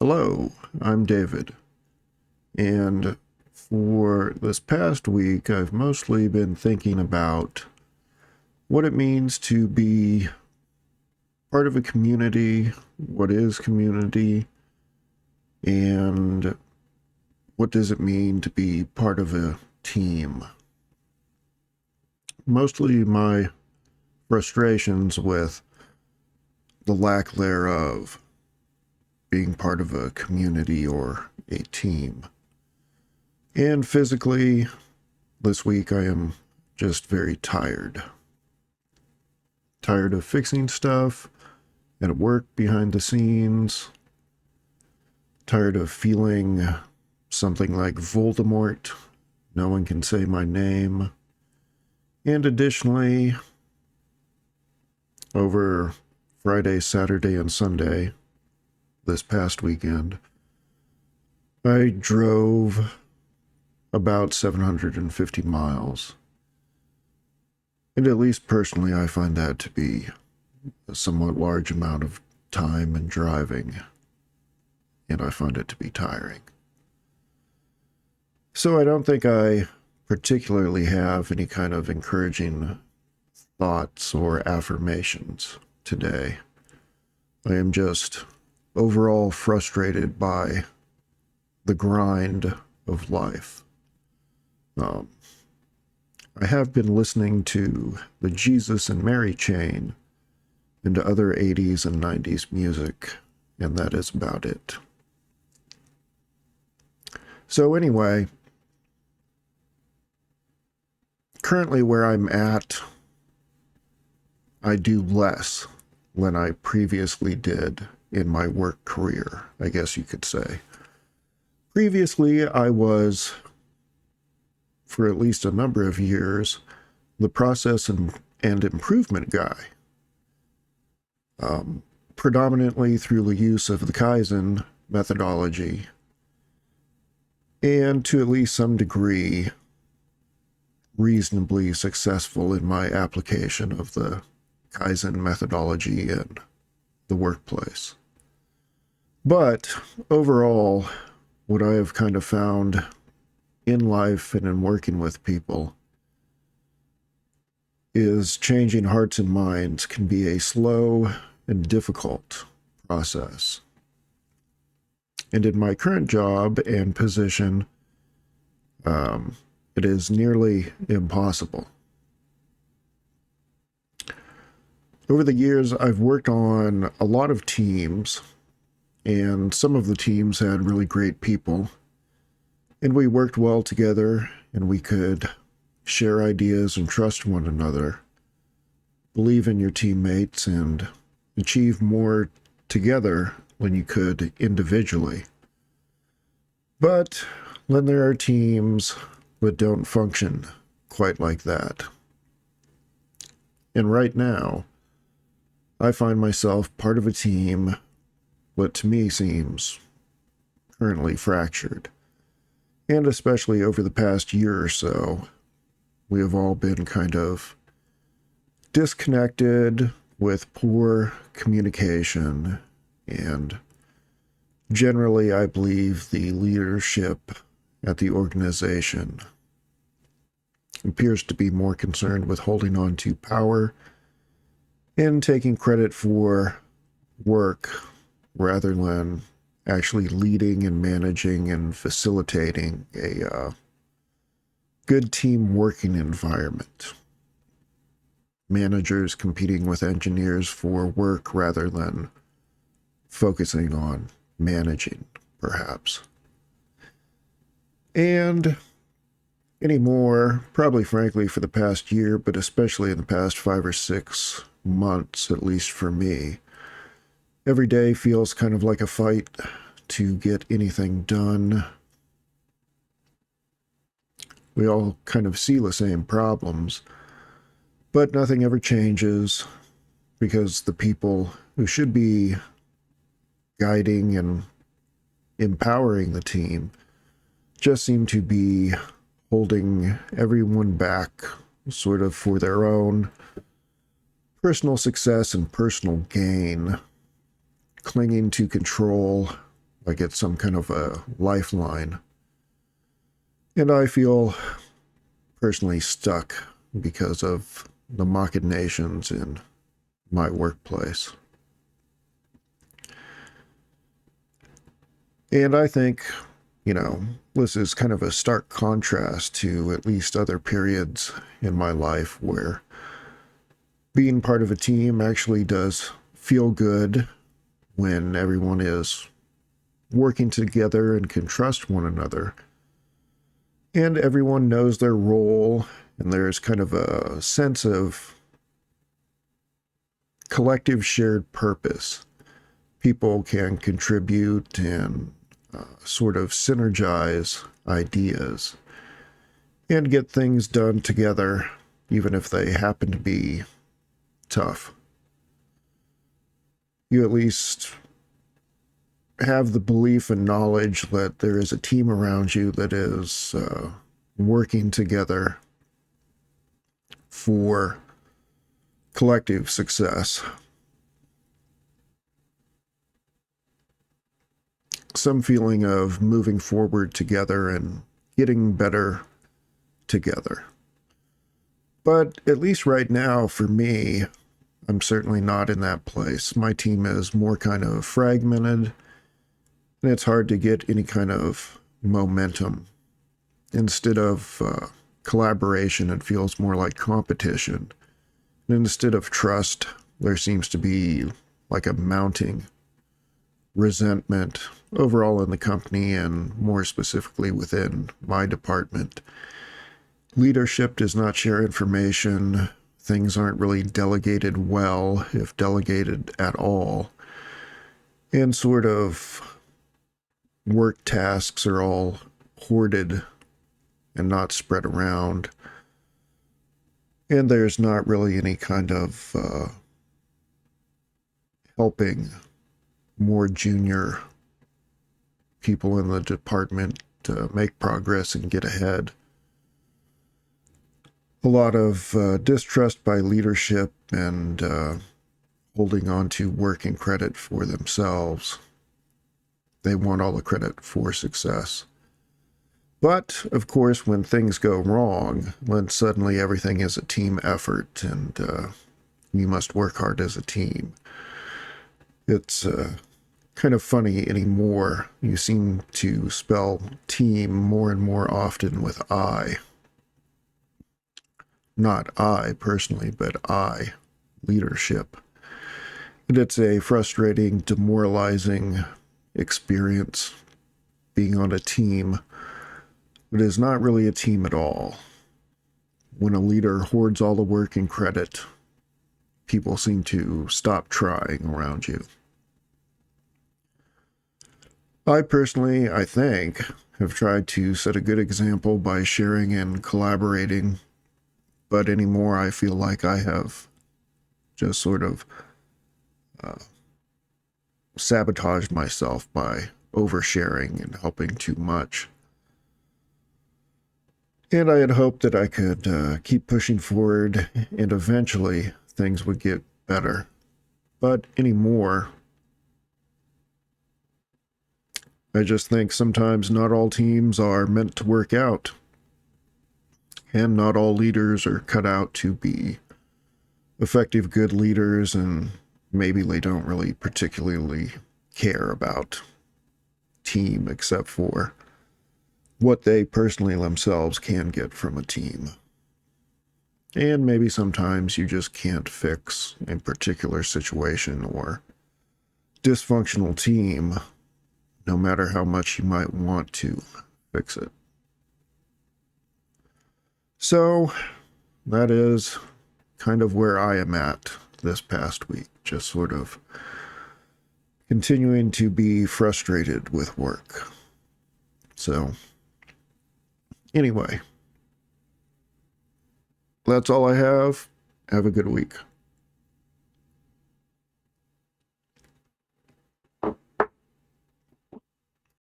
Hello, I'm David, and for this past week, I've mostly been thinking about what it means to be part of a community, what is community, and what does it mean to be part of a team. Mostly my frustrations with the lack thereof being part of a community or a team. And physically, this week I am just very tired. Tired of fixing stuff at work behind the scenes. Tired of feeling something like Voldemort. No one can say my name. And additionally, over Friday, Saturday, and Sunday, this past weekend, I drove about 750 miles. And at least personally, I find that to be a somewhat large amount of time and driving. And I find it to be tiring. So I don't think I particularly have any kind of encouraging thoughts or affirmations today. I am just overall frustrated by the grind of life. I have been listening to the Jesus and Mary chain and other 80s and 90s music, and that is about it. So anyway, currently where I'm at, I do less than I previously did in my work career, I guess you could say. Previously, I was, for at least a number of years, the process and improvement guy. Predominantly through the use of the Kaizen methodology, and to at least some degree, reasonably successful in my application of the Kaizen methodology in the workplace. But overall, what I have kind of found in life and in working with people is changing hearts and minds can be a slow and difficult process. And in my current job and position, it is nearly impossible. Over the years, I've worked on a lot of teams, and some of the teams had really great people, and we worked well together, and we could share ideas and trust one another, believe in your teammates, and achieve more together than you could individually. But then there are teams that don't function quite like that. And right now, I find myself part of a team that to me seems currently fractured. And especially over the past year or so, we have all been kind of disconnected with poor communication, and generally I believe the leadership at the organization appears to be more concerned with holding on to power and taking credit for work rather than actually leading and managing and facilitating a good team working environment. Managers competing with engineers for work rather than focusing on managing, perhaps. And anymore, probably frankly for the past year, but especially in the past 5 or 6 months, at least for me, every day feels kind of like a fight to get anything done. We all kind of see the same problems, but nothing ever changes because the people who should be guiding and empowering the team just seem to be holding everyone back sort of for their own personal success and personal gain, clinging to control like it's some kind of a lifeline. And I feel personally stuck because of the machinations in my workplace. And I think, this is kind of a stark contrast to at least other periods in my life where being part of a team actually does feel good when everyone is working together and can trust one another. And everyone knows their role, and there's kind of a sense of collective shared purpose. People can contribute and sort of synergize ideas and get things done together, even if they happen to be tough. You at least have the belief and knowledge that there is a team around you that is working together for collective success. Some feeling of moving forward together and getting better together. But at least right now, for me, I'm certainly not in that place. My team is more kind of fragmented, and it's hard to get any kind of momentum. Instead of collaboration, it feels more like competition. And instead of trust, there seems to be like a mounting resentment overall in the company, and more specifically within my department. Leadership does not share information. Things aren't really delegated well, if delegated at all. And sort of work tasks are all hoarded and not spread around. And there's not really any kind of helping more junior people in the department to make progress and get ahead. A lot of distrust by leadership and holding on to working credit for themselves. They want all the credit for success. But, of course, when things go wrong, when suddenly everything is a team effort and you must work hard as a team, it's kind of funny anymore. You seem to spell team more and more often with I. Not I personally, but I, leadership. And it's a frustrating, demoralizing experience being on a team. It is not really a team at all. When a leader hoards all the work and credit, people seem to stop trying around you. I personally, I think, have tried to set a good example by sharing and collaborating, but anymore I feel like I have just sort of sabotaged myself by oversharing and helping too much. And I had hoped that I could keep pushing forward and eventually things would get better. But anymore, I just think sometimes not all teams are meant to work out. And not all leaders are cut out to be effective, good leaders, and maybe they don't really particularly care about team except for what they personally themselves can get from a team. And maybe sometimes you just can't fix a particular situation or dysfunctional team, no matter how much you might want to fix it. So that is kind of where I am at this past week, just sort of continuing to be frustrated with work. So anyway, that's all I have. Have a good week.